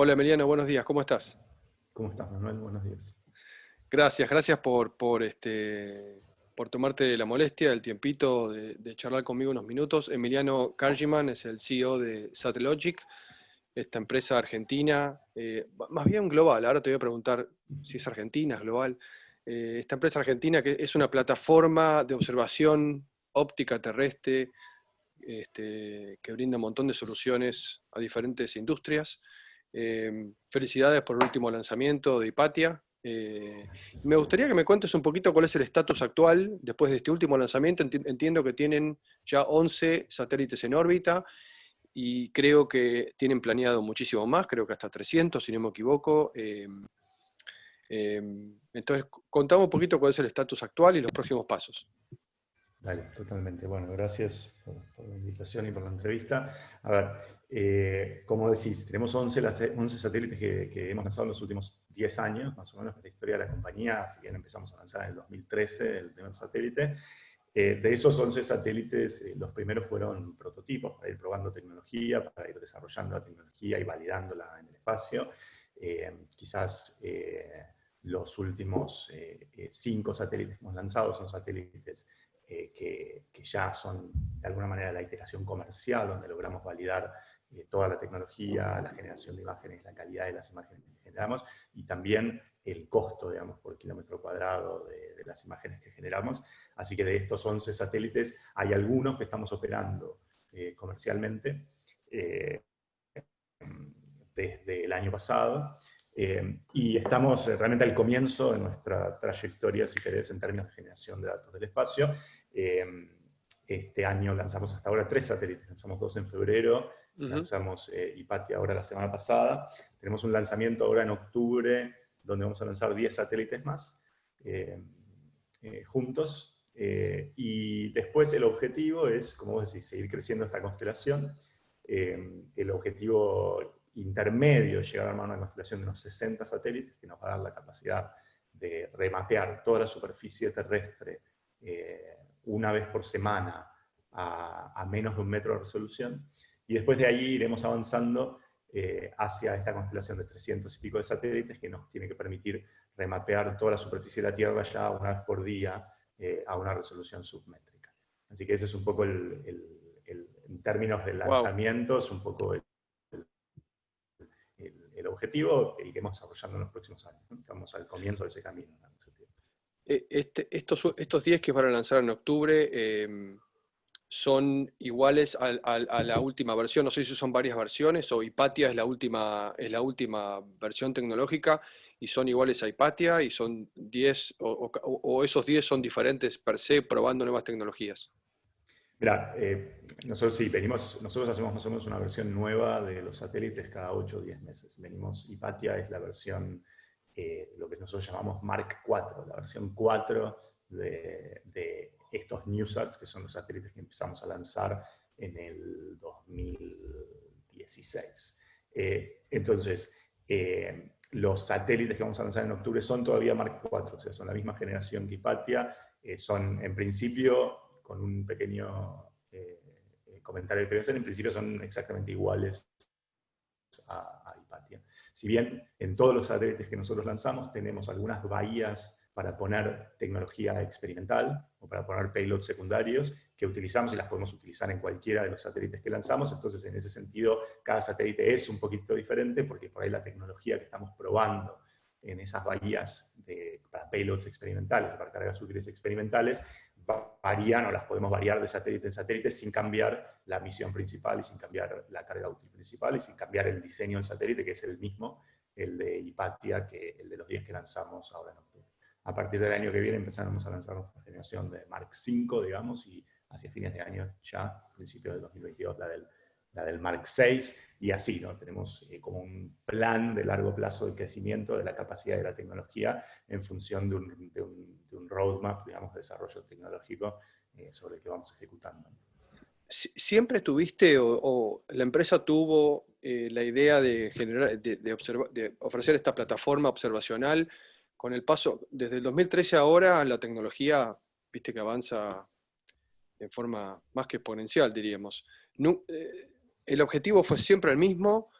Hola Emiliano, buenos días, ¿cómo estás? ¿Cómo estás, Manuel? Buenos días. Gracias por tomarte la molestia, el tiempito de charlar conmigo unos minutos. Emiliano Kargiman es el CEO de Satellogic, esta empresa argentina, más bien global, ahora te voy a preguntar si es argentina, es global. Esta empresa argentina que es una plataforma de observación óptica terrestre, que brinda un montón de soluciones a diferentes industrias. Felicidades por el último lanzamiento de Hipatia. Gracias. Me gustaría que me cuentes un poquito cuál es el estatus actual después de este último lanzamiento. Entiendo que tienen ya 11 satélites en órbita y creo que tienen planeado muchísimo más, creo que hasta 300, si no me equivoco. Entonces, contame un poquito cuál es el estatus actual y los próximos pasos. Dale, totalmente. Bueno, gracias por la invitación y por la entrevista. A ver, como decís, tenemos 11 satélites que hemos lanzado en los últimos 10 años, más o menos, en la historia de la compañía, si bien empezamos a lanzar en el 2013 el primer satélite. De esos 11 satélites, los primeros fueron prototipos para ir probando tecnología, para ir desarrollando la tecnología y validándola en el espacio. Quizás los últimos 5 satélites que hemos lanzado son satélites que ya son de alguna manera la iteración comercial, donde logramos validar toda la tecnología, la generación de imágenes, la calidad de las imágenes que generamos y también el costo, digamos, por kilómetro cuadrado de las imágenes que generamos. Así que de estos 11 satélites hay algunos que estamos operando comercialmente desde el año pasado. Y estamos realmente al comienzo de nuestra trayectoria, si querés, en términos de generación de datos del espacio. Este año lanzamos hasta ahora 3 satélites, lanzamos 2 en febrero, Ujú. lanzamos Hipatia ahora la semana pasada, tenemos un lanzamiento ahora en octubre, donde vamos a lanzar 10 satélites más, juntos, y después el objetivo es, como vos decís, seguir creciendo esta constelación. El objetivo intermedio es llegar a armar una constelación de unos 60 satélites que nos va a dar la capacidad de remapear toda la superficie terrestre una vez por semana a menos de 1 metro de resolución. Y después de ahí iremos avanzando hacia esta constelación de 300 y pico de satélites que nos tiene que permitir remapear toda la superficie de la Tierra ya una vez por día a una resolución submétrica. Así que ese es un poco en términos de Wow. lanzamientos, un poco el objetivo que iremos desarrollando en los próximos años, ¿no? Estamos al comienzo de ese camino. ¿No? Estos 10 que van a lanzar en octubre son iguales a la última versión. No sé si son varias versiones o Hipatia es la última versión tecnológica y son iguales a Hipatia y son 10 o esos 10 son diferentes per se probando nuevas tecnologías. Mirá, nosotros sí, nosotros hacemos más o menos una versión nueva de los satélites cada 8 o 10 meses. Hipatia es la versión, lo que nosotros llamamos Mark 4, la versión 4 de estos NewSats, que son los satélites que empezamos a lanzar en el 2016. Entonces, los satélites que vamos a lanzar en octubre son todavía Mark 4, o sea, son la misma generación que Hipatia, son en principio con un pequeño comentario que en principio son exactamente iguales a Hipatia. Si bien en todos los satélites que nosotros lanzamos tenemos algunas bahías para poner tecnología experimental o para poner payloads secundarios que utilizamos y las podemos utilizar en cualquiera de los satélites que lanzamos, entonces en ese sentido cada satélite es un poquito diferente porque por ahí la tecnología que estamos probando en esas bahías para payloads experimentales, para cargas útiles experimentales, varían o las podemos variar de satélite en satélite sin cambiar la misión principal y sin cambiar la carga útil principal y sin cambiar el diseño del satélite, que es el mismo, el de Hipatia, que el de los 10 que lanzamos ahora en octubre. A partir del año que viene empezaremos a lanzar nuestra generación de Mark 5, digamos, y hacia fines de año ya, principios de 2022, la del Mark 6, y así, ¿no? Tenemos como un plan de largo plazo de crecimiento de la capacidad de la tecnología en función de un roadmap, digamos, de desarrollo tecnológico sobre el que vamos ejecutando. ¿Siempre tuviste o la empresa tuvo la idea de generar, de ofrecer esta plataforma observacional con el paso, desde el 2013 a ahora, la tecnología, viste que avanza en forma más que exponencial, diríamos? ¿El objetivo fue siempre el mismo?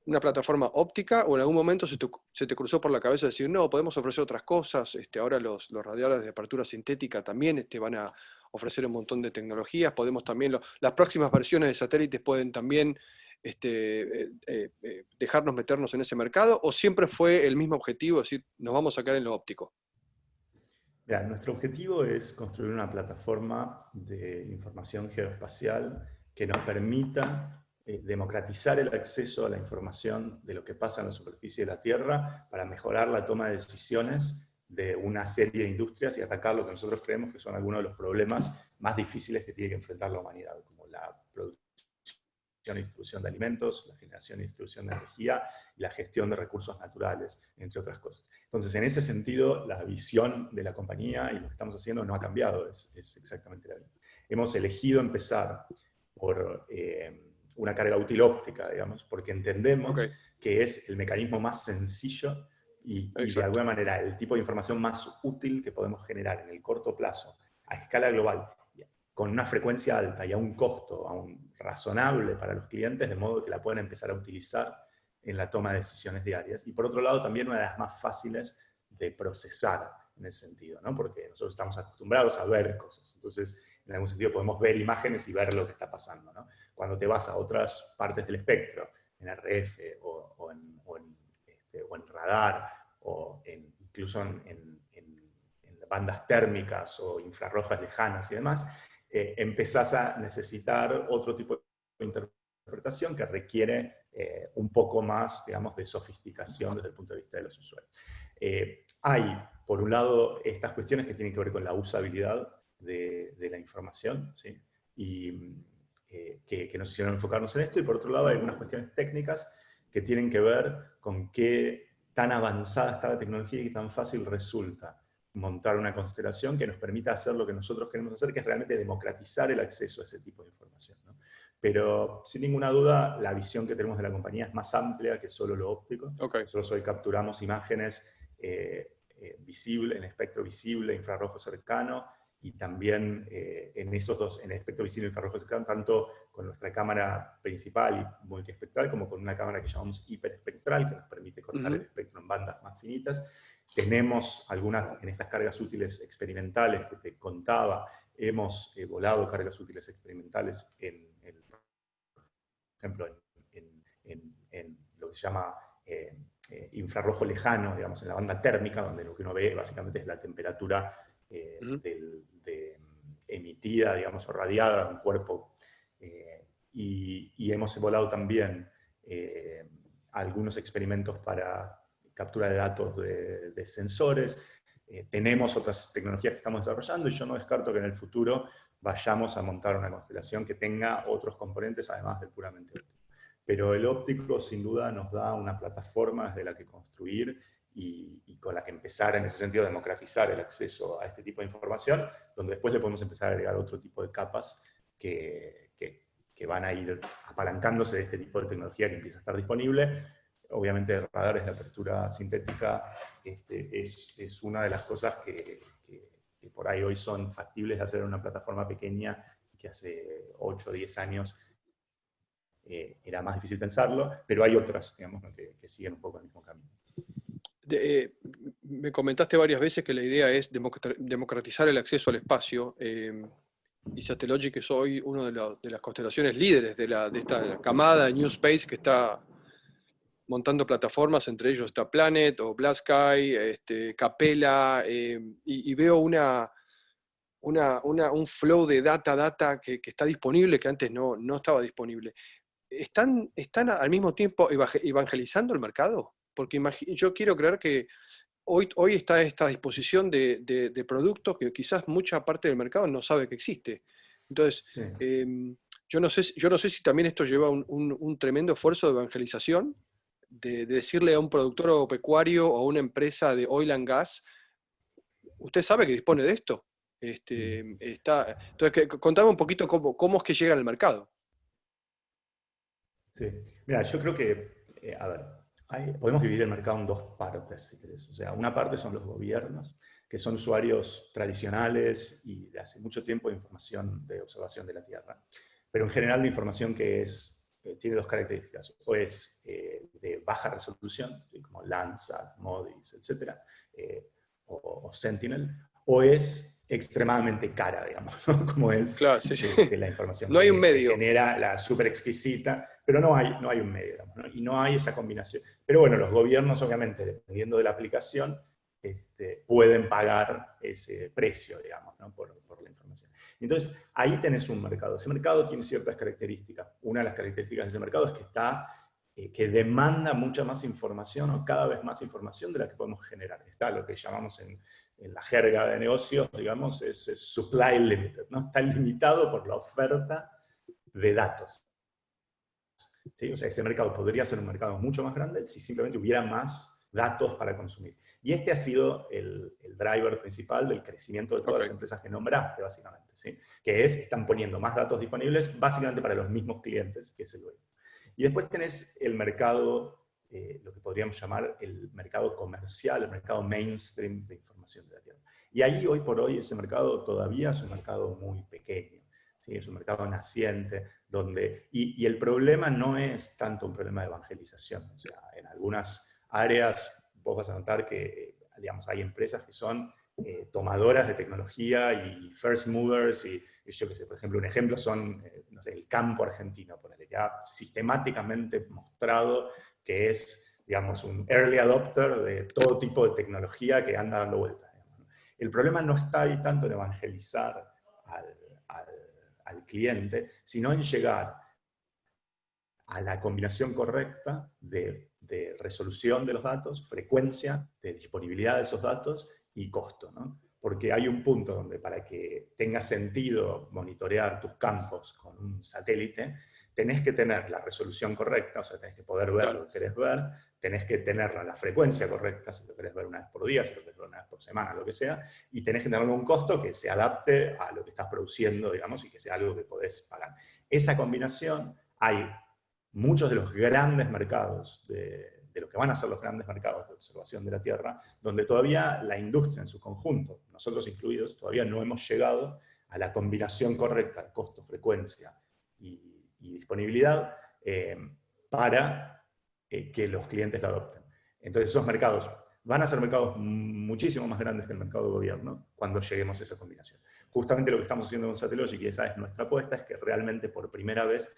una plataforma óptica, o en algún momento se te cruzó por la cabeza decir, no, podemos ofrecer otras cosas, ahora los radares de apertura sintética también van a ofrecer un montón de tecnologías, podemos también, las próximas versiones de satélites pueden también dejarnos meternos en ese mercado, o siempre fue el mismo objetivo, es decir, nos vamos a quedar en lo óptico? Mira, nuestro objetivo es construir una plataforma de información geoespacial que nos permita democratizar el acceso a la información de lo que pasa en la superficie de la Tierra para mejorar la toma de decisiones de una serie de industrias y atacar lo que nosotros creemos que son algunos de los problemas más difíciles que tiene que enfrentar la humanidad, como la producción y distribución de alimentos, la generación y distribución de energía y la gestión de recursos naturales, entre otras cosas. Entonces, en ese sentido, la visión de la compañía y lo que estamos haciendo no ha cambiado, es exactamente la misma. Hemos elegido empezar por una carga útil óptica, digamos, porque entendemos que es el mecanismo más sencillo y de alguna manera el tipo de información más útil que podemos generar en el corto plazo, a escala global, con una frecuencia alta y a un costo aún razonable para los clientes, de modo que la pueden empezar a utilizar en la toma de decisiones diarias. Y por otro lado, también una de las más fáciles de procesar en ese sentido, ¿no? Porque nosotros estamos acostumbrados a ver cosas. Entonces, en algún sentido podemos ver imágenes y ver lo que está pasando, ¿no? Cuando te vas a otras partes del espectro, en RF o en radar, o incluso en bandas térmicas o infrarrojas lejanas y demás, empezás a necesitar otro tipo de interpretación que requiere un poco más, digamos, de sofisticación desde el punto de vista de los usuarios. Hay, por un lado, estas cuestiones que tienen que ver con la usabilidad de la información, ¿sí? Y que nos hicieron enfocarnos en esto, y por otro lado hay algunas cuestiones técnicas que tienen que ver con qué tan avanzada está la tecnología y qué tan fácil resulta montar una constelación que nos permita hacer lo que nosotros queremos hacer, que es realmente democratizar el acceso a ese tipo de información, ¿no? Pero sin ninguna duda, la visión que tenemos de la compañía es más amplia que solo lo óptico. Nosotros hoy capturamos imágenes visible, en espectro visible, infrarrojo cercano, y también en esos dos, en el espectro visible e infrarrojo cercano, tanto con nuestra cámara principal y multiespectral, como con una cámara que llamamos hiperespectral, que nos permite cortar el espectro en bandas más finitas. Tenemos algunas, en estas cargas útiles experimentales que te contaba, hemos volado cargas útiles experimentales por ejemplo, en lo que se llama infrarrojo lejano, digamos, en la banda térmica, donde lo que uno ve básicamente es la temperatura emitida, digamos, o radiada de un cuerpo. Y hemos volado también algunos experimentos para captura de datos de sensores. Tenemos otras tecnologías que estamos desarrollando, y yo no descarto que en el futuro vayamos a montar una constelación que tenga otros componentes además del puramente óptico. Pero el óptico sin duda nos da una plataforma desde la que construir y con la que empezar en ese sentido a democratizar el acceso a este tipo de información, donde después le podemos empezar a agregar otro tipo de capas que van a ir apalancándose de este tipo de tecnología que empieza a estar disponible. Obviamente radares de apertura sintética es una de las cosas que por ahí hoy son factibles de hacer en una plataforma pequeña, que hace 8 o 10 años era más difícil pensarlo, pero hay otras, digamos, que siguen un poco el mismo camino. Me comentaste varias veces que la idea es democratizar el acceso al espacio, y Satellogic es hoy una de las constelaciones líderes de esta camada de New Space que está montando plataformas, entre ellos está Planet o Black Sky, Capella, y veo un flow de data que está disponible, que antes no estaba disponible. ¿Están al mismo tiempo evangelizando el mercado? Porque yo quiero creer que hoy está esta disposición de productos que quizás mucha parte del mercado no sabe que existe. Entonces, Sí. yo no sé si también esto lleva un tremendo esfuerzo de evangelización, de decirle a un productor agropecuario o a una empresa de oil and gas, usted sabe que dispone de esto. Entonces, contame un poquito cómo es que llega al mercado. Sí. Mira, yo creo que, a ver, podemos dividir el mercado en dos partes, si querés. O sea, una parte son los gobiernos, que son usuarios tradicionales y de hace mucho tiempo de información de observación de la Tierra, pero en general de información que es tiene dos características. O es de baja resolución, ¿sí? Como Landsat, MODIS, etc., o Sentinel, o es extremadamente cara, digamos, ¿no? Como es Claro, sí, sí. la información No hay un que medio. genera la súper exquisita, pero no hay un medio, digamos, ¿no? Y no hay esa combinación. Pero bueno, los gobiernos, obviamente, dependiendo de la aplicación, pueden pagar ese precio, digamos, ¿no? por la información. Entonces, ahí tenés un mercado. Ese mercado tiene ciertas características. Una de las características de ese mercado es que demanda mucha más información o cada vez más información de la que podemos generar. Está lo que llamamos en la jerga de negocios, digamos, es supply limited, ¿no? Está limitado por la oferta de datos. ¿Sí? O sea, ese mercado podría ser un mercado mucho más grande si simplemente hubiera más datos para consumir. Y este ha sido el driver principal del crecimiento de todas las empresas que nombraste, básicamente, ¿sí? Que están poniendo más datos disponibles básicamente para los mismos clientes, que es el web. Y después tenés el mercado, lo que podríamos llamar el mercado comercial, el mercado mainstream de información de la Tierra. Y ahí, hoy por hoy, ese mercado todavía es un mercado muy pequeño. ¿Sí? Es un mercado naciente, y el problema no es tanto un problema de evangelización. O sea, en algunas áreas vos vas a notar que, digamos, hay empresas que son tomadoras de tecnología y first movers, y yo qué sé, por ejemplo, un ejemplo son, no sé, el campo argentino, ponele, ya sistemáticamente mostrado que es, digamos, un early adopter de todo tipo de tecnología que anda dando vueltas. El problema no está ahí tanto en evangelizar al cliente, sino en llegar a la combinación correcta de resolución de los datos, frecuencia, de disponibilidad de esos datos y costo, ¿no? Porque hay un punto donde para que tenga sentido monitorear tus campos con un satélite, tenés que tener la resolución correcta, o sea, tenés que poder ver lo que querés ver, tenés que tener la frecuencia correcta, si lo querés ver una vez por día, si lo querés ver una vez por semana, lo que sea, y tenés que tener un costo que se adapte a lo que estás produciendo, digamos, y que sea algo que podés pagar. Esa combinación, hay muchos de los grandes mercados, de lo que van a ser los grandes mercados de observación de la Tierra, donde todavía la industria en su conjunto, nosotros incluidos, todavía no hemos llegado a la combinación correcta de costo, frecuencia y disponibilidad para que los clientes la adopten. Entonces esos mercados van a ser mercados muchísimo más grandes que el mercado de gobierno cuando lleguemos a esa combinación. Justamente lo que estamos haciendo con Satellogic, y esa es nuestra apuesta, es que realmente por primera vez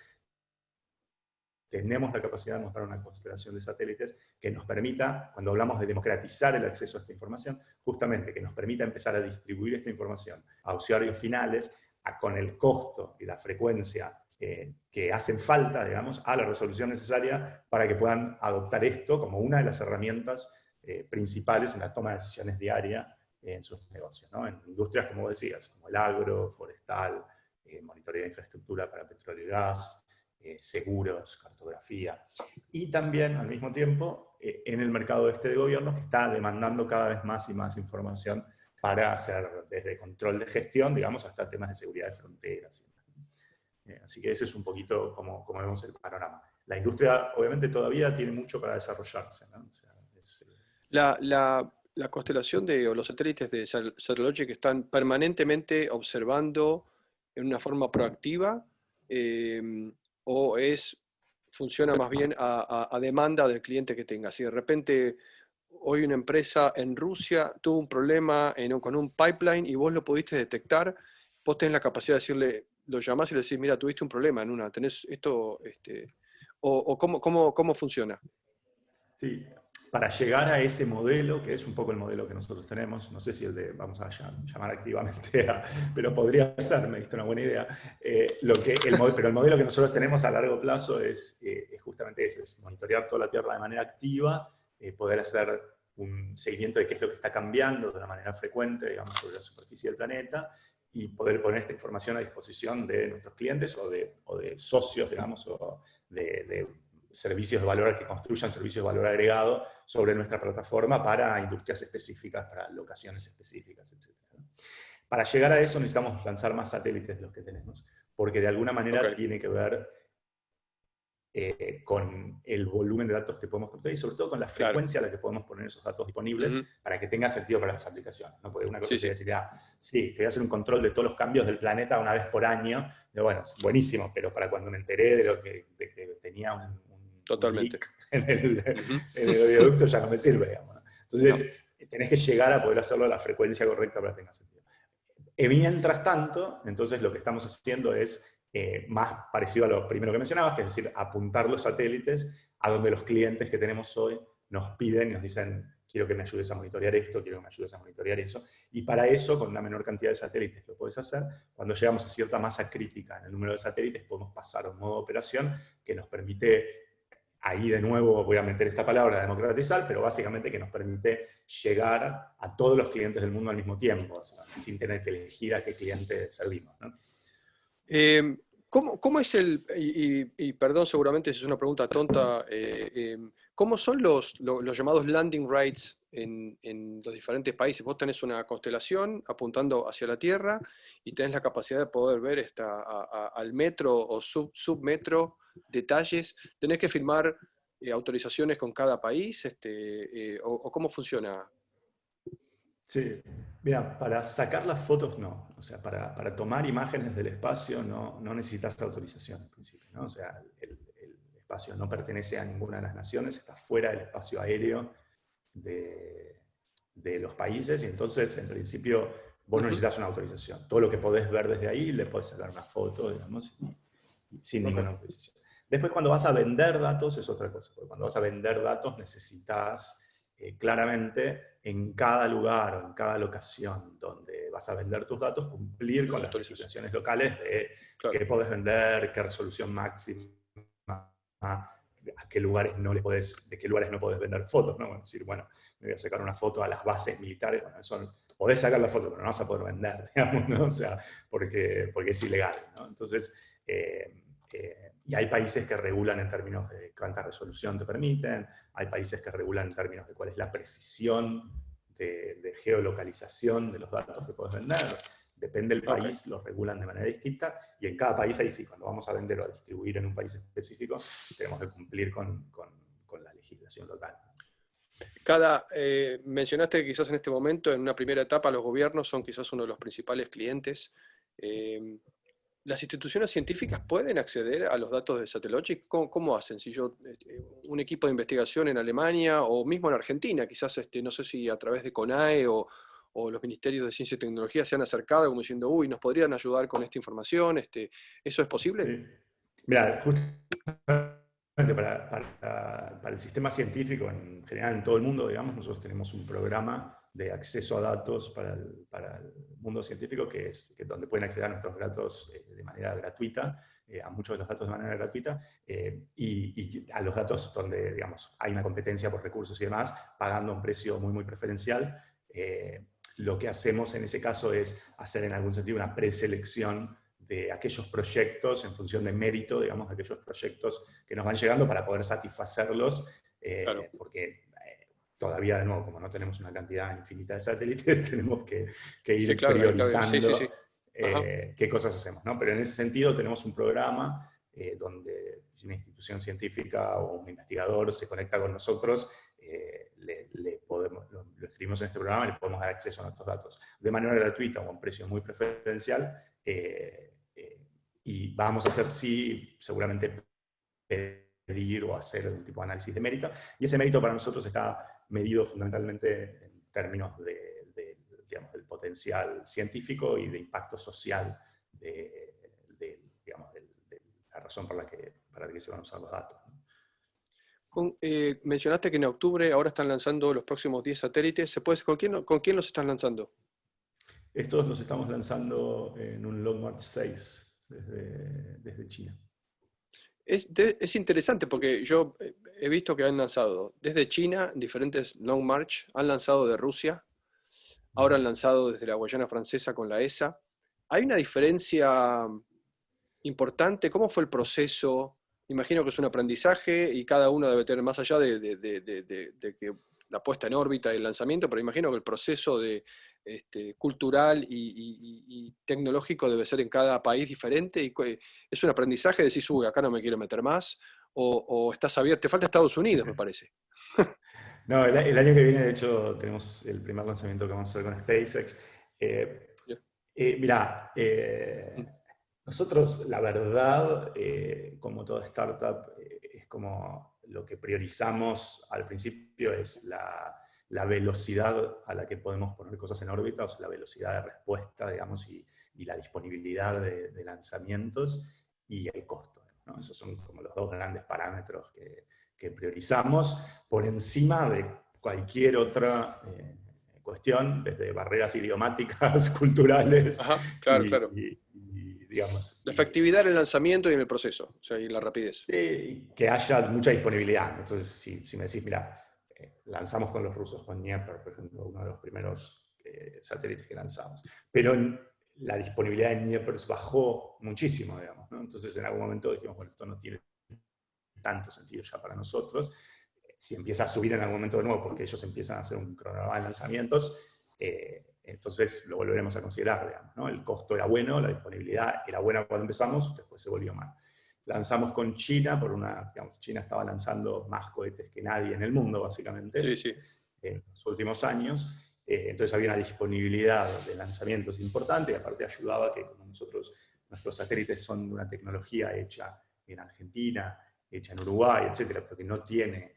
tenemos la capacidad de mostrar una constelación de satélites que nos permita, cuando hablamos de democratizar el acceso a esta información, justamente que nos permita empezar a distribuir esta información a usuarios finales con el costo y la frecuencia que hacen falta, digamos, a la resolución necesaria para que puedan adoptar esto como una de las herramientas principales en la toma de decisiones diaria en sus negocios, ¿no? En industrias, como decías, como el agro, forestal, monitoreo de infraestructura para petróleo y gas, seguros, cartografía, y también al mismo tiempo en el mercado de gobierno, que está demandando cada vez más y más información para hacer desde control de gestión, digamos, hasta temas de seguridad de fronteras. Así que ese es un poquito como vemos el panorama. La industria obviamente todavía tiene mucho para desarrollarse, ¿no? O sea, La constelación o los satélites de Satellogic están permanentemente observando en una forma proactiva, o funciona más bien a demanda del cliente que tenga. Si de repente hoy una empresa en Rusia tuvo un problema con un pipeline y vos lo pudiste detectar, vos tenés la capacidad de decirle, lo llamás y le decís, mira, tuviste un problema tenés esto, o cómo funciona. Sí, para llegar a ese modelo, que es un poco el modelo que nosotros tenemos, no sé si el de, vamos a llamar activamente, pero podría ser, me diste una buena idea, pero el modelo que nosotros tenemos a largo plazo es justamente eso, es monitorear toda la Tierra de manera activa, poder hacer un seguimiento de qué es lo que está cambiando de una manera frecuente, digamos, sobre la superficie del planeta, y poder poner esta información a disposición de nuestros clientes o de socios, digamos, o de servicios de valor, que construyan servicios de valor agregado sobre nuestra plataforma para industrias específicas, para locaciones específicas, etc. Para llegar a eso necesitamos lanzar más satélites de los que tenemos, porque de alguna manera tiene que ver con el volumen de datos que podemos obtener y sobre todo con la frecuencia a la que podemos poner esos datos disponibles para que tenga sentido para las aplicaciones, ¿no? Porque una cosa sería decir, sí, te voy a hacer un control de todos los cambios del planeta una vez por año, bueno, es buenísimo, pero para cuando me enteré de que tenía un Totalmente. leak en el, Ujú. en el oleoducto ya no me sirve, digamos, ¿no? Entonces, tenés que llegar a poder hacerlo a la frecuencia correcta para que tenga sentido. Mientras tanto, entonces lo que estamos haciendo es más parecido a lo primero que mencionabas, que es decir, apuntar los satélites a donde los clientes que tenemos hoy nos piden y nos dicen, quiero que me ayudes a monitorear esto, quiero que me ayudes a monitorear eso. Y para eso, con una menor cantidad de satélites lo puedes hacer. Cuando llegamos a cierta masa crítica en el número de satélites, podemos pasar a un modo de operación que nos permite, ahí de nuevo voy a meter esta palabra, democratizar, pero básicamente que nos permite llegar a todos los clientes del mundo al mismo tiempo, o sea, sin tener que elegir a qué cliente servimos, ¿no? Eh, ¿cómo es y perdón, seguramente si es una pregunta tonta, ¿cómo son los llamados landing rights en los diferentes países? Vos tenés una constelación apuntando hacia la Tierra y tenés la capacidad de poder ver al metro o submetro detalles. ¿Tenés que firmar autorizaciones con cada país? O ¿cómo funciona? Sí, mira, para sacar las fotos no, o sea, para tomar imágenes del espacio no necesitas autorización en principio, ¿no? O sea, el espacio no pertenece a ninguna de las naciones, está fuera del espacio aéreo de los países y entonces en principio vos no Ujú. necesitas una autorización. Todo lo que podés ver desde ahí le podés sacar una foto, digamos, sin Ok. ninguna autorización. Después cuando vas a vender datos es otra cosa, porque cuando vas a vender datos necesitas claramente en cada lugar o en cada locación donde vas a vender tus datos cumplir con las Autorización. legislaciones locales de Claro. qué podés vender, qué resolución máxima, a qué lugares no les podés, de qué lugares no podés vender fotos, ¿no? Bueno, decir, bueno, me voy a sacar una foto a las bases militares, bueno, eso podés sacar la foto, pero no vas a poder vender, digamos, ¿no? O sea, porque es ilegal, ¿no? Entonces, y hay países que regulan en términos de cuánta resolución te permiten, hay países que regulan en términos de cuál es la precisión de geolocalización de los datos que puedes vender. Depende del Ok. país, los regulan de manera distinta, y en cada país ahí sí, cuando vamos a vender o a distribuir en un país específico, tenemos que cumplir con la legislación local. Mencionaste que quizás en este momento, en una primera etapa, los gobiernos son quizás uno de los principales clientes. Eh, ¿Las instituciones científicas pueden acceder a los datos de Satellogic? ¿Cómo hacen? Si yo, un equipo de investigación en Alemania o mismo en Argentina, quizás, no sé si a través de CONAE o los ministerios de Ciencia y Tecnología se han acercado como diciendo, uy, nos podrían ayudar con esta información, ¿eso es posible? Sí. Mira, justamente para el sistema científico en general en todo el mundo, digamos, nosotros tenemos un programa de acceso a datos para el mundo científico donde pueden acceder a nuestros datos de manera gratuita, a muchos de los datos de manera gratuita, y a los datos donde, digamos, hay una competencia por recursos y demás, pagando un precio muy, muy preferencial. Lo que hacemos en ese caso es hacer en algún sentido una preselección de aquellos proyectos en función de mérito, digamos, de aquellos proyectos que nos van llegando para poder satisfacerlos, Claro. porque todavía, de nuevo, como no tenemos una cantidad infinita de satélites, tenemos que Sí, ir claro, hay que ver. Sí, sí, priorizando sí. Ajá. qué cosas hacemos, ¿no? Pero en ese sentido tenemos un programa donde una institución científica o un investigador se conecta con nosotros, lo escribimos en este programa y le podemos dar acceso a nuestros datos de manera gratuita o a un precio muy preferencial. Y vamos a hacer, sí, seguramente pedir o hacer un tipo de análisis de mérito. Y ese mérito para nosotros está medido fundamentalmente en términos digamos, del potencial científico y de impacto social digamos, de la razón para la que se van a usar los datos, ¿no? Mencionaste que en octubre ahora están lanzando los próximos 10 satélites. ¿Con quién los están lanzando? Estos los estamos lanzando en un Long March 6 desde China. Es interesante porque yo he visto que han lanzado desde China diferentes Long March, han lanzado de Rusia, ahora han lanzado desde la Guayana Francesa con la ESA. ¿Hay una diferencia importante? ¿Cómo fue el proceso? Imagino que es un aprendizaje y cada uno debe tener más allá de que la puesta en órbita y el lanzamiento, pero imagino que el proceso cultural y tecnológico debe ser en cada país diferente. ¿Es un aprendizaje? Decís, uy, acá no me quiero meter más, o estás abierto. Te falta Estados Unidos, me parece. No, el año que viene, de hecho, tenemos el primer lanzamiento que vamos a hacer con SpaceX. Mirá, nosotros, la verdad, como toda startup, como lo que priorizamos al principio es la velocidad a la que podemos poner cosas en órbita, o sea, la velocidad de respuesta, digamos, y la disponibilidad de lanzamientos y el costo, ¿no? Esos son como los dos grandes parámetros que priorizamos por encima de cualquier otra cuestión, desde barreras idiomáticas, culturales Ajá, claro, claro. y, digamos, La efectividad en el lanzamiento y en el proceso, o sea, y la rapidez. sí, que haya mucha disponibilidad. Entonces, si me decís, mira, lanzamos con los rusos, con Dnieper, por ejemplo, uno de los primeros satélites que lanzamos, pero la disponibilidad de Dnieper bajó muchísimo, digamos, ¿no? Entonces, en algún momento dijimos, bueno, esto no tiene tanto sentido ya para nosotros. Si empieza a subir en algún momento de nuevo, porque ellos empiezan a hacer un cronograma de lanzamientos, entonces lo volveremos a considerar, digamos, ¿no? El costo era bueno, la disponibilidad era buena cuando empezamos, después se volvió mal. Lanzamos con China, digamos, China estaba lanzando más cohetes que nadie en el mundo, Sí, básicamente, sí. en los últimos años. Entonces había una disponibilidad de lanzamientos importante, y aparte ayudaba que como nuestros satélites son de una tecnología hecha en Argentina, hecha en Uruguay, etcétera, porque no tiene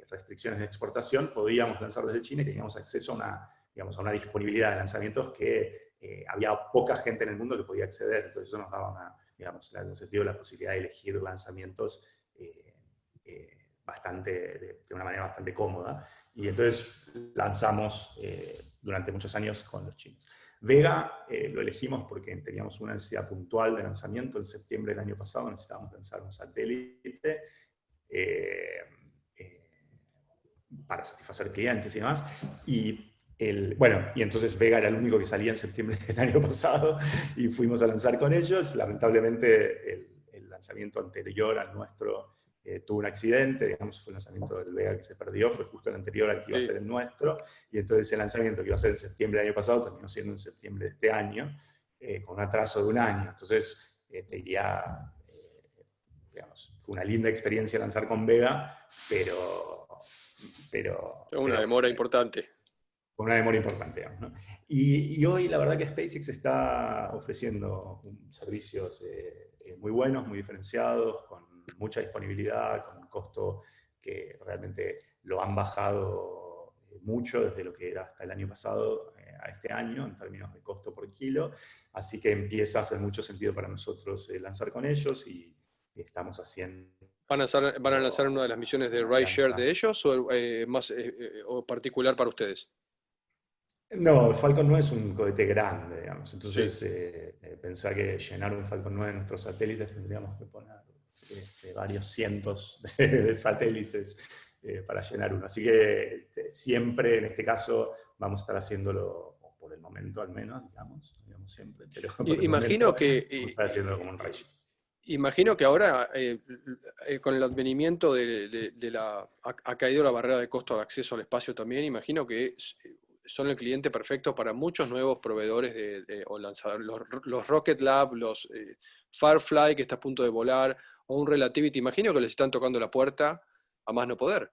restricciones de exportación, podíamos lanzar desde China y teníamos acceso a una disponibilidad de lanzamientos que había poca gente en el mundo que podía acceder. Entonces eso nos daba en el sentido de la posibilidad de elegir lanzamientos de una manera bastante cómoda. Y entonces lanzamos durante muchos años con los chinos. Vega lo elegimos porque teníamos una necesidad puntual de lanzamiento. En septiembre del año pasado necesitábamos lanzar un satélite para satisfacer clientes y demás. Y entonces Vega era el único que salía en septiembre del año pasado y fuimos a lanzar con ellos. Lamentablemente el lanzamiento anterior al nuestro tuvo un accidente, digamos, fue el lanzamiento del Vega que se perdió, fue justo el anterior al que iba a Sí. ser el nuestro, y entonces el lanzamiento que iba a ser en septiembre del año pasado terminó siendo en septiembre de este año, con un atraso de un año. Entonces, te diría, digamos, fue una linda experiencia lanzar con Vega, pero Una demora importante. con una demora importante, digamos, ¿no? Y hoy la verdad que SpaceX está ofreciendo servicios muy buenos, muy diferenciados, con mucha disponibilidad, con un costo que realmente lo han bajado mucho desde lo que era hasta el año pasado a este año en términos de costo por kilo, así que empieza a hacer mucho sentido para nosotros lanzar con ellos y estamos haciendo ¿Van a lanzar una de las misiones de rideshare lanzar. de ellos o más o particular para ustedes? No, el Falcon 9 es un cohete grande, digamos. Sí. Entonces, pensar que llenar un Falcon 9 de nuestros satélites tendríamos que poner varios cientos de satélites para llenar uno. Así que siempre, en este caso, vamos a estar haciéndolo, o por el momento al menos, digamos siempre, pero por el Imagino momento que vamos a estar haciéndolo como un rayo. Imagino que ahora, con el advenimiento ha caído la barrera de costo de acceso al espacio también, imagino que son el cliente perfecto para muchos nuevos proveedores o lanzadores, los Rocket Lab, los Firefly que está a punto de volar, o un Relativity, imagino que les están tocando la puerta a más no poder.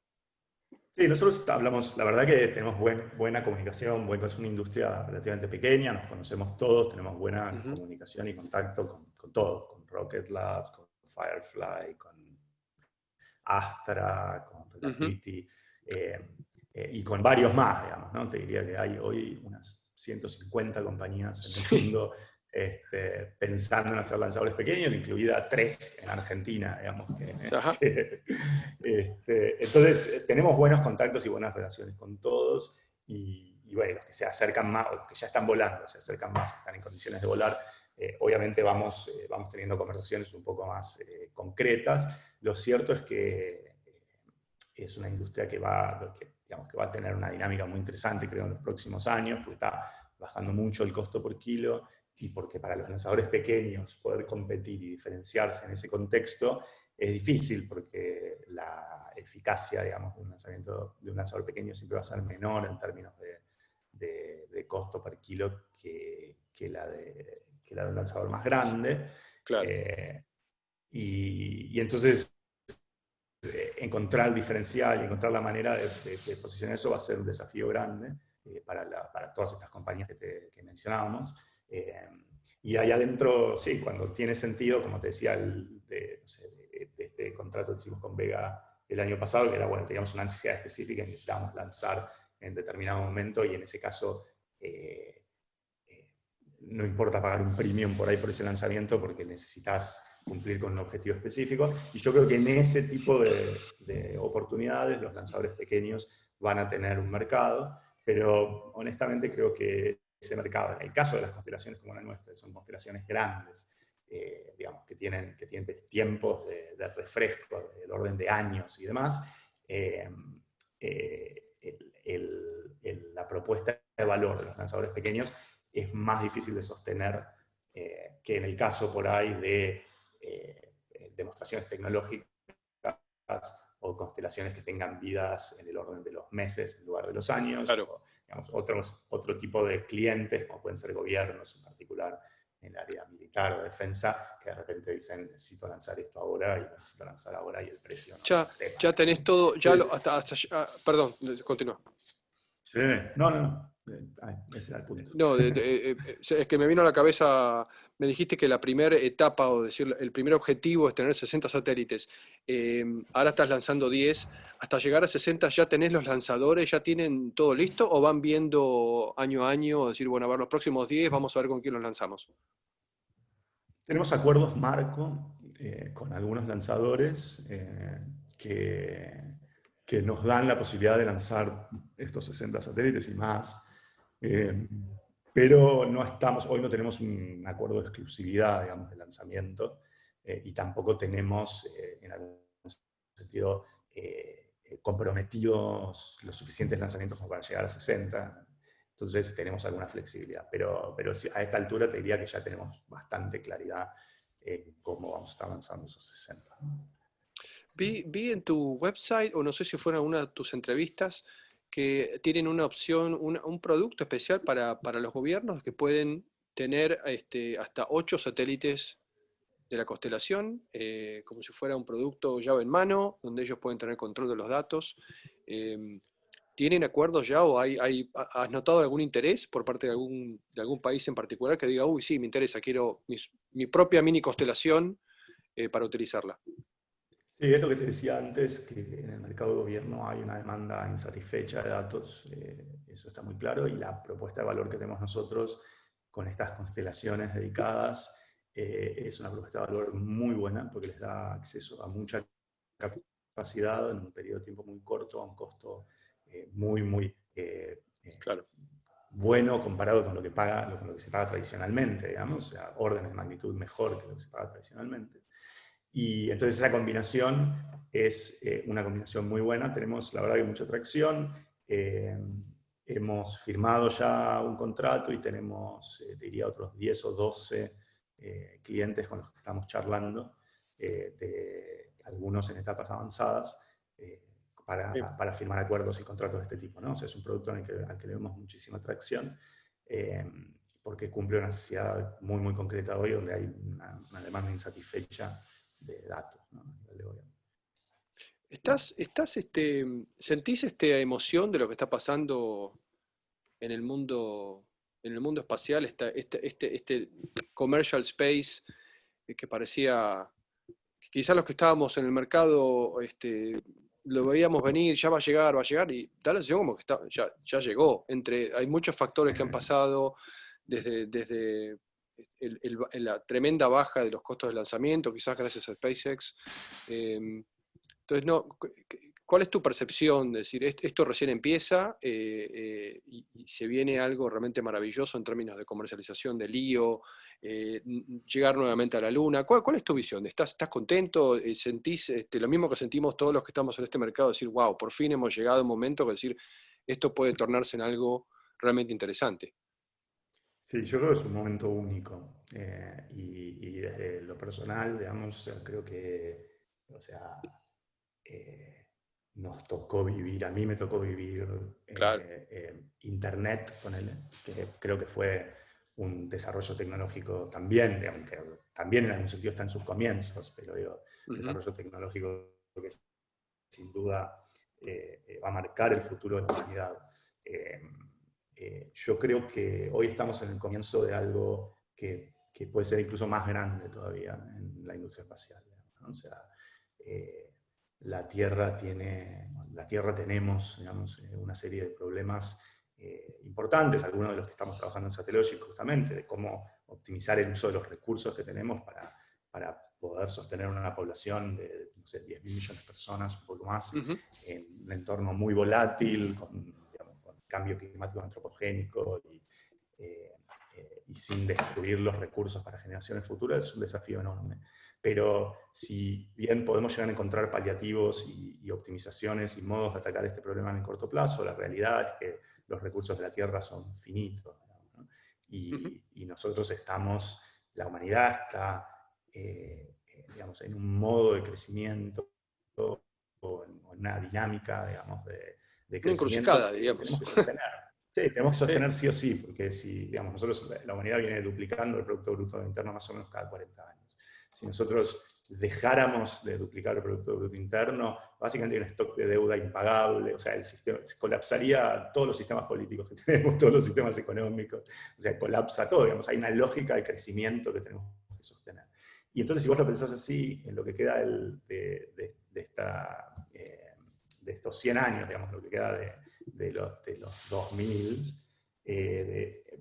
Sí, nosotros hablamos, la verdad que tenemos buena comunicación, es una industria relativamente pequeña, nos conocemos todos, tenemos buena Ujú, comunicación y contacto con todos, con Rocket Labs, con Firefly, con Astra, con ujú. Relativity, y con varios más, digamos, ¿no? Te diría que hay hoy unas 150 compañías en el Sí. mundo pensando en hacer lanzadores pequeños, incluida 3 en Argentina, digamos. Ajá. Entonces, tenemos buenos contactos y buenas relaciones con todos, y bueno, los que se acercan más, o los que ya están volando, se acercan más, están en condiciones de volar, obviamente vamos teniendo conversaciones un poco más concretas. Lo cierto es que es una industria digamos, que va a tener una dinámica muy interesante, creo, en los próximos años, porque está bajando mucho el costo por kilo, y porque para los lanzadores pequeños poder competir y diferenciarse en ese contexto es difícil, porque la eficacia, digamos, de un lanzador pequeño siempre va a ser menor en términos de costo per kilo que la de un lanzador más grande. Claro. Eh, y entonces encontrar el diferencial y encontrar la manera de posicionar eso va a ser un desafío grande para todas estas compañías que mencionábamos. Y ahí adentro, sí, cuando tiene sentido, como te decía, no sé, de este contrato que hicimos con Vega el año pasado, que era, bueno, teníamos una necesidad específica y necesitábamos lanzar en determinado momento, y en ese caso no importa pagar un premium por ahí por ese lanzamiento porque necesitas cumplir con un objetivo específico. Y yo creo que en ese tipo de oportunidades los lanzadores pequeños van a tener un mercado, pero honestamente creo que ese mercado, en el caso de las constelaciones como la nuestra, que son constelaciones grandes, digamos, que tienen tiempos de refresco del orden de años y demás, la propuesta de valor de los lanzadores pequeños es más difícil de sostener que en el caso por ahí de demostraciones tecnológicas o constelaciones que tengan vidas en el orden de los meses en lugar de los años, Claro. o digamos, otro tipo de clientes, como pueden ser gobiernos, en particular en el área militar o defensa, que de repente dicen, necesito lanzar esto ahora, y lo necesito lanzar ahora, y el precio no es un tema. Ya tenés todo, Entonces, perdón, continúa. sí, no. Ese era el punto. No, es que me vino a la cabeza, me dijiste que la primera etapa, o decir, el primer objetivo es tener 60 satélites. Ahora estás lanzando 10. ¿Hasta llegar a 60 ya tenés los lanzadores, ya tienen todo listo? ¿O van viendo año a año, decir, bueno, a ver, los próximos 10 vamos a ver con quién los lanzamos? Tenemos acuerdos marco con algunos lanzadores que nos dan la posibilidad de lanzar estos 60 satélites y más. Pero hoy no tenemos un acuerdo de exclusividad, digamos, de lanzamiento, y tampoco tenemos, en algún sentido, comprometidos los suficientes lanzamientos como para llegar a 60. Entonces tenemos alguna flexibilidad, pero a esta altura te diría que ya tenemos bastante claridad en cómo vamos a estar avanzando esos 60. Vi en tu website, o no sé si fuera una de tus entrevistas, que tienen una opción, un producto especial para los gobiernos que pueden tener hasta 8 satélites de la constelación, como si fuera un producto llave en mano, donde ellos pueden tener control de los datos. ¿Tienen acuerdos ya, o has notado algún interés por parte de algún país en particular que diga, uy, sí, me interesa, quiero mi propia mini constelación para utilizarla? Sí, es lo que te decía antes, que en el mercado de gobierno hay una demanda insatisfecha de datos, eso está muy claro, y la propuesta de valor que tenemos nosotros con estas constelaciones dedicadas es una propuesta de valor muy buena, porque les da acceso a mucha capacidad en un periodo de tiempo muy corto, a un costo muy Claro. bueno comparado con lo que se paga tradicionalmente, digamos, o sea, órdenes de magnitud mejor que lo que se paga tradicionalmente. Y entonces esa combinación es una combinación muy buena. Tenemos, la verdad, que mucha atracción. Hemos firmado ya un contrato y tenemos, te diría, otros 10 o 12 clientes con los que estamos charlando, algunos en etapas avanzadas, para firmar acuerdos y contratos de este tipo, ¿no? O sea, es un producto al que le vemos muchísima atracción, porque cumple una necesidad muy concreta hoy, donde hay una demanda insatisfecha de datos, ¿no? ¿Sentís emoción de lo que está pasando en el mundo espacial, este commercial space que parecía, quizás los que estábamos en el mercado lo veíamos venir, ya va a llegar, y da la sensación como que ya llegó. Hay muchos factores que han pasado desde la tremenda baja de los costos de lanzamiento, quizás gracias a SpaceX. Entonces, no, ¿cuál es tu percepción? De decir, esto recién empieza y se viene algo realmente maravilloso en términos de comercialización de LEO, llegar nuevamente a la Luna. ¿Cuál es tu visión? ¿Estás contento? ¿Sentís lo mismo que sentimos todos los que estamos en este mercado? Decir, wow, por fin hemos llegado a un momento que decir, esto puede tornarse en algo realmente interesante. Sí, yo creo que es un momento único. Y desde lo personal, digamos, creo que, o sea, nos tocó vivir, a mí me tocó vivir Claro. Internet, que creo que fue un desarrollo tecnológico también, digamos, que también en algún sentido está en sus comienzos, pero digo, desarrollo tecnológico que sin duda va a marcar el futuro de la humanidad. Yo creo que hoy estamos en el comienzo de algo que puede ser incluso más grande todavía en la industria espacial, ¿no? O sea, la Tierra tenemos, digamos, una serie de problemas importantes, algunos de los que estamos trabajando en Satellogic justamente, de cómo optimizar el uso de los recursos que tenemos para poder sostener una población de, no sé, 10.000 millones de personas, un poco más, en un entorno muy volátil, digamos, con cambio climático antropogénico y sin destruir los recursos para generaciones futuras, es un desafío enorme. Pero si bien podemos llegar a encontrar paliativos y optimizaciones y modos de atacar este problema en el corto plazo, la realidad es que los recursos de la Tierra son finitos, ¿no? Y nosotros la humanidad está digamos, en un modo de crecimiento o en una dinámica, digamos, de Una crecimiento encrucijada, que tenemos diríamos. que sostener. Sí, tenemos que Sí. sostener sí o sí, porque si, digamos, nosotros, la humanidad viene duplicando el Producto Bruto Interno más o menos cada 40 años. Si nosotros dejáramos de duplicar el Producto Bruto Interno, básicamente hay un stock de deuda impagable, o sea, el sistema, se colapsaría todos los sistemas políticos que tenemos, todos los sistemas económicos, o sea, colapsa todo, digamos, hay una lógica de crecimiento que tenemos que sostener. Y entonces, si vos lo pensás así, en lo que queda de estos 100 años, digamos, lo que queda de los 2000,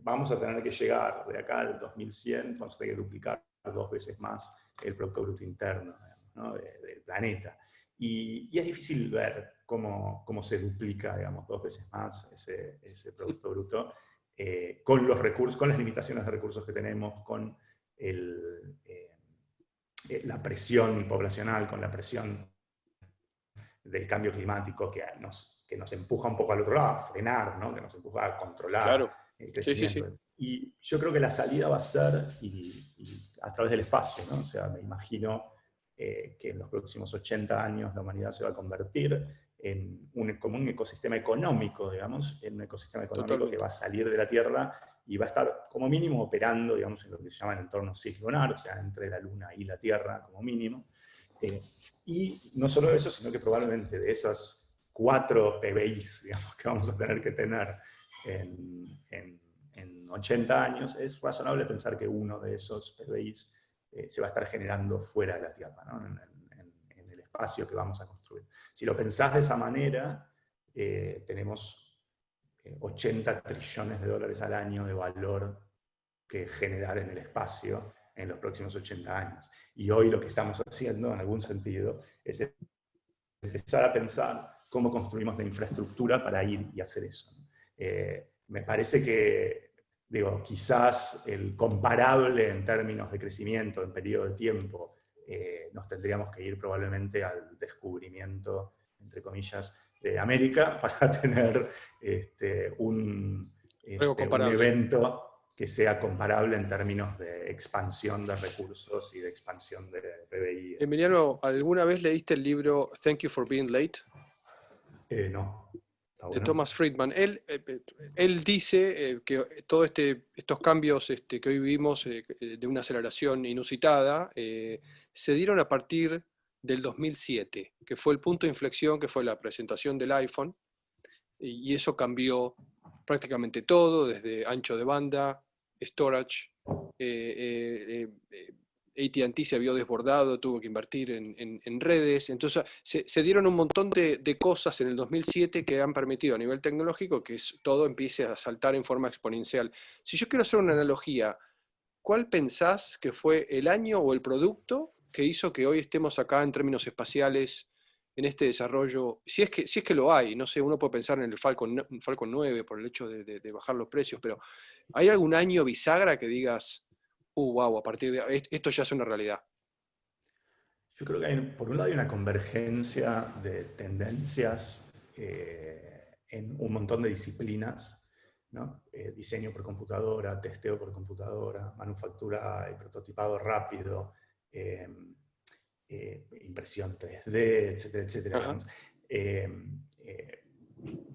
vamos a tener que llegar de acá al 2100, vamos a tener que duplicar 2 veces más el Producto Bruto Interno, digamos, ¿no? Del planeta. Y es difícil ver cómo se duplica, digamos, 2 veces más ese Producto Bruto con los recursos, con las limitaciones de recursos que tenemos, con la presión poblacional, con la presión del cambio climático que nos empuja un poco al otro lado, a frenar, ¿no? Que nos empuja a controlar Claro. el Sí, sí, sí. crecimiento. Y yo creo que la salida va a ser a través del espacio, ¿no? O sea, me imagino que en los próximos 80 años la humanidad se va a convertir como un ecosistema económico, digamos, en un ecosistema económico que Totalmente. va a salir de la Tierra y va a estar como mínimo operando, digamos, en lo que se llama el entorno cislunar, o sea, entre la Luna y la Tierra como mínimo. Y no solo eso, sino que probablemente de esas 4 PBIs, digamos, que vamos a tener que tener en 80 años, es razonable pensar que uno de esos PBIs se va a estar generando fuera de la Tierra, ¿no? En el espacio que vamos a construir. Si lo pensás de esa manera, tenemos 80 trillones de dólares al año de valor que generar en el espacio en los próximos 80 años. Y hoy lo que estamos haciendo, en algún sentido, es empezar a pensar cómo construimos la infraestructura para ir y hacer eso. Me parece que, digo, quizás el comparable en términos de crecimiento en periodo de tiempo, nos tendríamos que ir probablemente al descubrimiento, entre comillas, de América para tener un Algo comparable. evento que sea comparable en términos de expansión de recursos y de expansión de PBI. Emiliano, ¿alguna vez leíste el libro Thank You for Being Late? No, está De bueno. Thomas Friedman. Él dice que todos estos cambios que hoy vivimos de una aceleración inusitada se dieron a partir del 2007, que fue el punto de inflexión, que fue la presentación del iPhone, y eso cambió prácticamente todo, desde ancho de banda, storage, AT&T se vio desbordado, tuvo que invertir en redes, entonces se dieron un montón de cosas en el 2007 que han permitido a nivel tecnológico que todo empiece a saltar en forma exponencial. Si yo quiero hacer una analogía, ¿cuál pensás que fue el año o el producto que hizo que hoy estemos acá en términos espaciales en este desarrollo? Si es que lo hay, no sé, uno puede pensar en el Falcon 9 por el hecho de bajar los precios, pero ¿hay algún año bisagra que digas, wow, a partir de esto ya es una realidad? Yo creo que por un lado hay una convergencia de tendencias en un montón de disciplinas, ¿no? Diseño por computadora, testeo por computadora, manufactura y prototipado rápido, eh, impresión 3D, etcétera, etcétera, Ajá. digamos,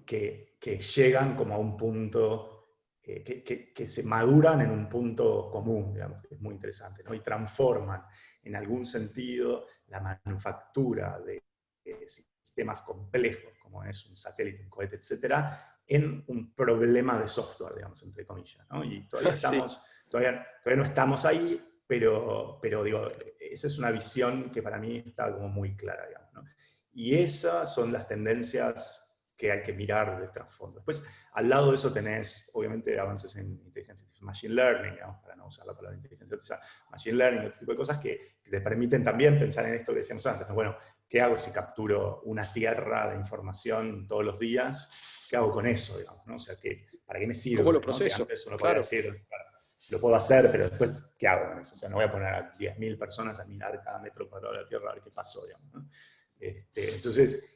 que llegan como a un punto, que se maduran en un punto común, digamos, que es muy interesante, ¿no? Y transforman en algún sentido la manufactura de sistemas complejos, como es un satélite, un cohete, etcétera, en un problema de software, digamos, entre comillas, ¿no? Y todavía Sí, todavía no estamos ahí, pero digo, esa es una visión que para mí está como muy clara, digamos, ¿no? Y esas son las tendencias que hay que mirar de trasfondo. Después, al lado de eso tenés, obviamente, avances en inteligencia artificial, machine learning, digamos, para no usar la palabra inteligencia artificial, machine learning, otro tipo de cosas que te permiten también pensar en esto que decíamos antes, ¿no? Bueno, ¿qué hago si capturo una tierra de información todos los días? ¿Qué hago con eso, digamos, ¿no? O sea, ¿para qué me ¿Cómo lo sirve, ¿no? Que proceso? antes uno podía Claro. decir, bueno, lo puedo hacer, pero después, ¿qué hago con eso? O sea, no voy a poner a 10.000 personas a mirar cada metro cuadrado de la Tierra a ver qué pasó, digamos, ¿no? Entonces,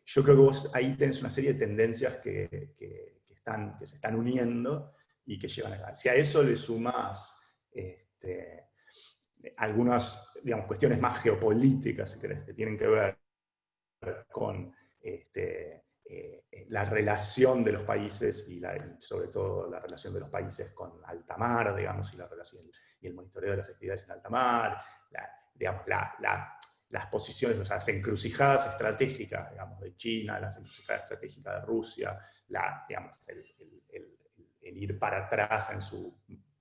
yo creo que vos ahí tenés una serie de tendencias que se están uniendo y que llevan a... Si a eso le sumas algunas, digamos, cuestiones más geopolíticas, si querés, que tienen que ver con la relación de los países y sobre todo la relación de los países con alta mar, digamos, y la relación y el monitoreo de las actividades en alta mar, digamos, las posiciones, o sea, las encrucijadas estratégicas, digamos, de China, las encrucijadas estratégicas de Rusia, digamos, el ir para atrás en su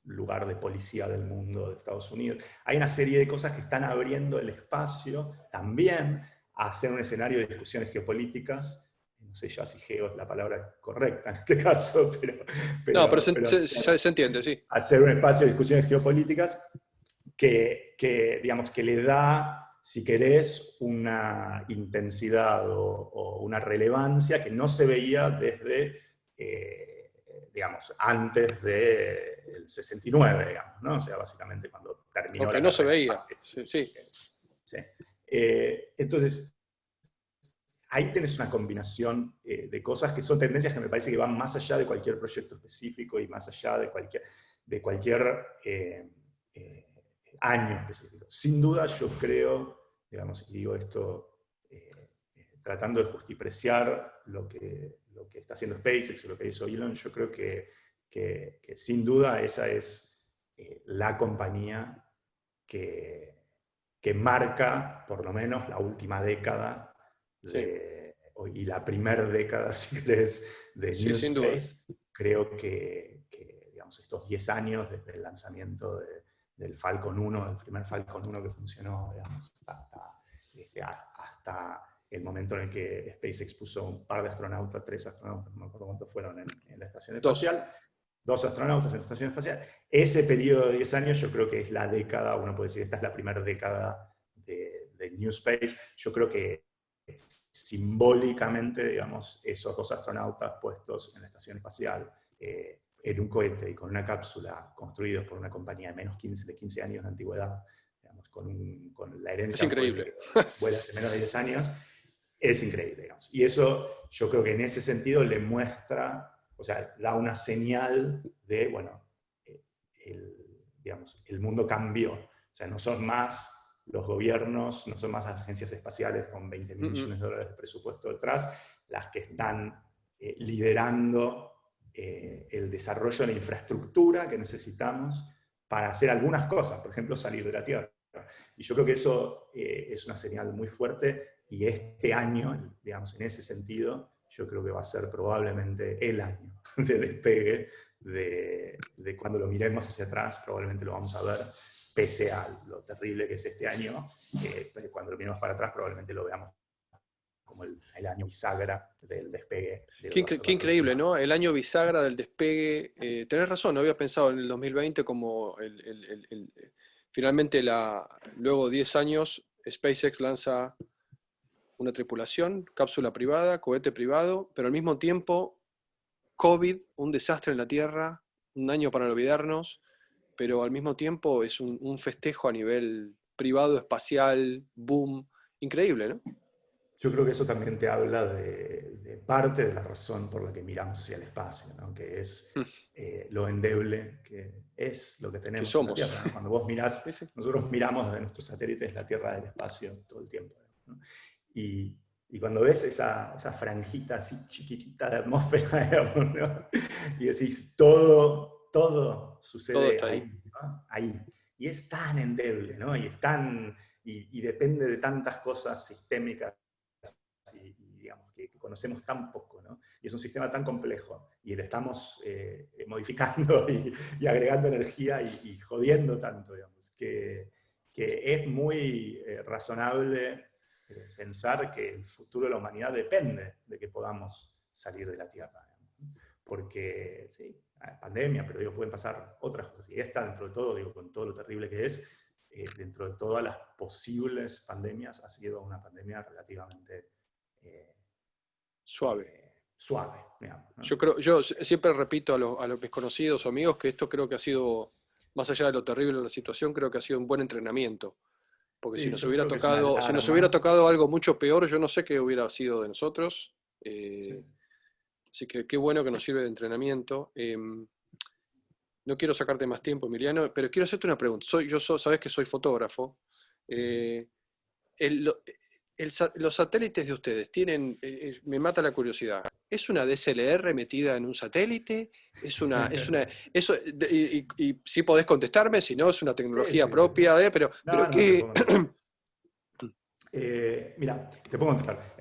lugar de policía del mundo de Estados Unidos. Hay una serie de cosas que están abriendo el espacio también a hacer un escenario de discusiones geopolíticas. No sé ya si geo es la palabra correcta en este caso, No, pero pero se entiende, sí. hacer un espacio de discusiones geopolíticas digamos, que le da, si querés, una intensidad o una relevancia que no se veía desde, digamos, antes del 69, digamos, ¿no? O sea, básicamente cuando terminó Aunque la no se carrera veía. espacial. Sí, sí. Sí. Entonces, ahí tenés una combinación de cosas que son tendencias que me parece que van más allá de cualquier proyecto específico y más allá de cualquier año específico. Sin duda yo creo, digamos, y digo esto tratando de justipreciar lo que está haciendo SpaceX y lo que hizo Elon, yo creo que sin duda esa es la compañía que marca, por lo menos, la última década Sí, y la primera década, si querés, de sí, New sin duda. Space. Creo digamos, estos 10 años desde el lanzamiento del Falcon 1, el primer Falcon 1 que funcionó, digamos, hasta el momento en el que SpaceX puso un par de astronautas, 3 astronautas, no me acuerdo cuántos fueron en la estación Dos. espacial, 2 astronautas en la estación espacial. Ese periodo de 10 años yo creo que es la década, uno puede decir, esta es la primera década de New Space. Yo creo que simbólicamente, digamos, esos 2 astronautas puestos en la estación espacial, en un cohete y con una cápsula construidos por una compañía de 15 años de antigüedad, digamos, con la Es herencia de un cohete increíble. que vuela hace menos de 10 años, es increíble, digamos. Y eso yo creo que en ese sentido le muestra, o sea, da una señal de, bueno, digamos, el mundo cambió. O sea, no son más los gobiernos, no son más las agencias espaciales con 20 mil Mm, mm. millones de dólares de presupuesto detrás, las que están liderando el desarrollo de la infraestructura que necesitamos para hacer algunas cosas, por ejemplo, salir de la Tierra. Y yo creo que eso es una señal muy fuerte y este año, digamos, en ese sentido, yo creo que va a ser probablemente el año de despegue de cuando lo miremos hacia atrás, probablemente lo vamos a ver, pese a lo terrible que es este año, cuando lo miremos para atrás probablemente lo veamos como el año bisagra del despegue de lo que va a ser Qué la increíble, próxima. ¿no? El año bisagra del despegue. Tenés razón, no había pensado en el 2020 como finalmente luego 10 años, SpaceX lanza una tripulación, cápsula privada, cohete privado, pero al mismo tiempo COVID, un desastre en la Tierra, un año para olvidarnos, pero al mismo tiempo es un festejo a nivel privado, espacial, boom, increíble, ¿no? Yo creo que eso también te habla de parte de la razón por la que miramos hacia el espacio, ¿no? Que es Mm, lo endeble que es lo que que tenemos en la somos. Tierra, ¿no? Cuando vos mirás, Sí, sí. nosotros miramos desde nuestros satélites la Tierra del espacio todo el tiempo, ¿no? Y cuando ves esa franjita así chiquitita de atmósfera, digamos, ¿no? Y decís, todo Todo sucede está ahí. ahí, ¿no? Ahí. Y es tan endeble, ¿no? Y depende de tantas cosas sistémicas y digamos, que conocemos tan poco, ¿no? Y es un sistema tan complejo, y le estamos modificando y agregando energía y jodiendo tanto, digamos, que es muy razonable pensar que el futuro de la humanidad depende de que podamos salir de la Tierra. Porque, sí, hay pandemia, pero digo, pueden pasar otras cosas. Y esta, dentro de todo, digo, con todo lo terrible que es, dentro de todas las posibles pandemias, ha sido una pandemia relativamente Suave. suave, digamos, ¿no? Yo siempre repito a los mis conocidos o amigos que esto creo que ha sido, más allá de lo terrible de la situación, creo que ha sido un buen entrenamiento. Porque si Sí, nos yo hubiera creo que es una tocado, si nos hubiera alarma. tocado algo mucho peor, yo no sé qué hubiera sido de nosotros. Sí. Así que qué bueno que nos sirve de entrenamiento. No quiero sacarte más tiempo, Emiliano, pero quiero hacerte una pregunta. Sabes que soy fotógrafo. Eh, el- lo- los satélites de ustedes tienen, me mata la curiosidad. ¿Es una DSLR metida en un satélite? Y si podés contestarme, si no, es una Sí, tecnología sí. propia, pero No, no, te qué. puedo contestar. Mira, te puedo contestar.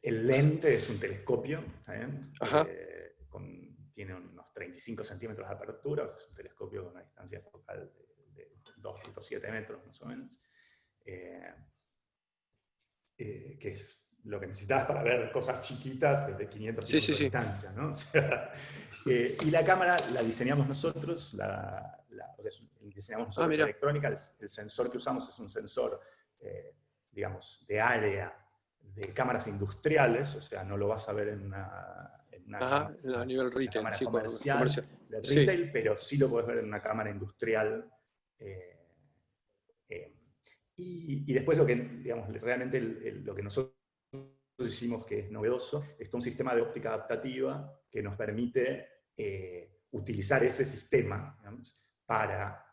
El lente es un telescopio, ¿está bien? Ajá. Tiene unos 35 centímetros de apertura, es un telescopio con una distancia focal de 2,7 metros más o menos, que es lo que necesitas para ver cosas chiquitas desde 500 Sí, sí, kilómetros de sí. distancia, ¿no? O sea, y la cámara la diseñamos nosotros, diseñamos Ah, nosotros la mira. electrónica, el sensor que usamos es un sensor, digamos, de área de cámaras industriales, o sea, no lo vas a ver en Ajá, a nivel una retail, cámara sí, comercial comercial. de Sí. retail, pero sí lo puedes ver en una cámara industrial. eh, eh, y después lo que, digamos, realmente lo que nosotros hicimos que es novedoso, es un sistema de óptica adaptativa que nos permite utilizar ese sistema, digamos, para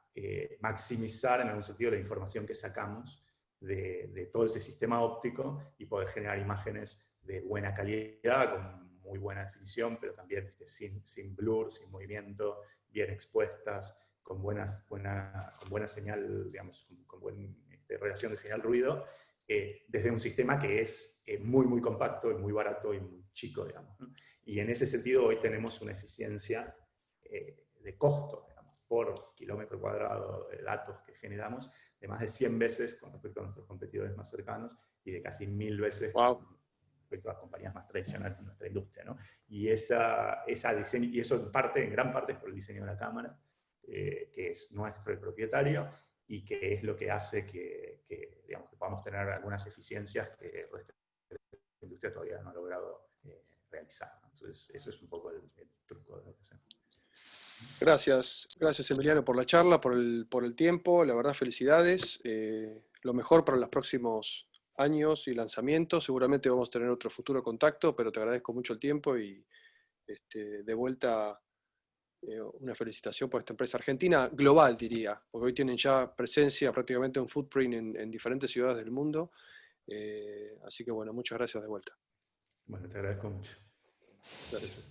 maximizar en algún sentido la información que sacamos de todo ese sistema óptico y poder generar imágenes de buena calidad, con muy buena definición, pero también sin blur, sin movimiento, bien expuestas, con buena señal, digamos, con buena relación de señal-ruido, desde un sistema que es muy compacto y muy barato y muy chico, digamos, ¿no? Y en ese sentido hoy tenemos una eficiencia de costo, digamos, por kilómetro cuadrado de datos que generamos, de más de 100 veces con respecto a nuestros competidores más cercanos y de casi 1000 veces Wow. con respecto a las compañías más tradicionales de nuestra industria, ¿no? Y, y eso en gran parte es por el diseño de la cámara, que es nuestro y propietario, y que es lo que hace digamos, que podamos tener algunas eficiencias que el resto de la industria todavía no ha logrado realizar, ¿no? Entonces, eso es un poco el truco de lo que hacemos. Gracias Emiliano por la charla, por el tiempo, la verdad felicidades, lo mejor para los próximos años y lanzamientos, seguramente vamos a tener otro futuro contacto, pero te agradezco mucho el tiempo y de vuelta una felicitación por esta empresa argentina, global diría, porque hoy tienen ya presencia, prácticamente un footprint en diferentes ciudades del mundo, así que bueno, muchas gracias de vuelta. Bueno, te agradezco mucho. Gracias.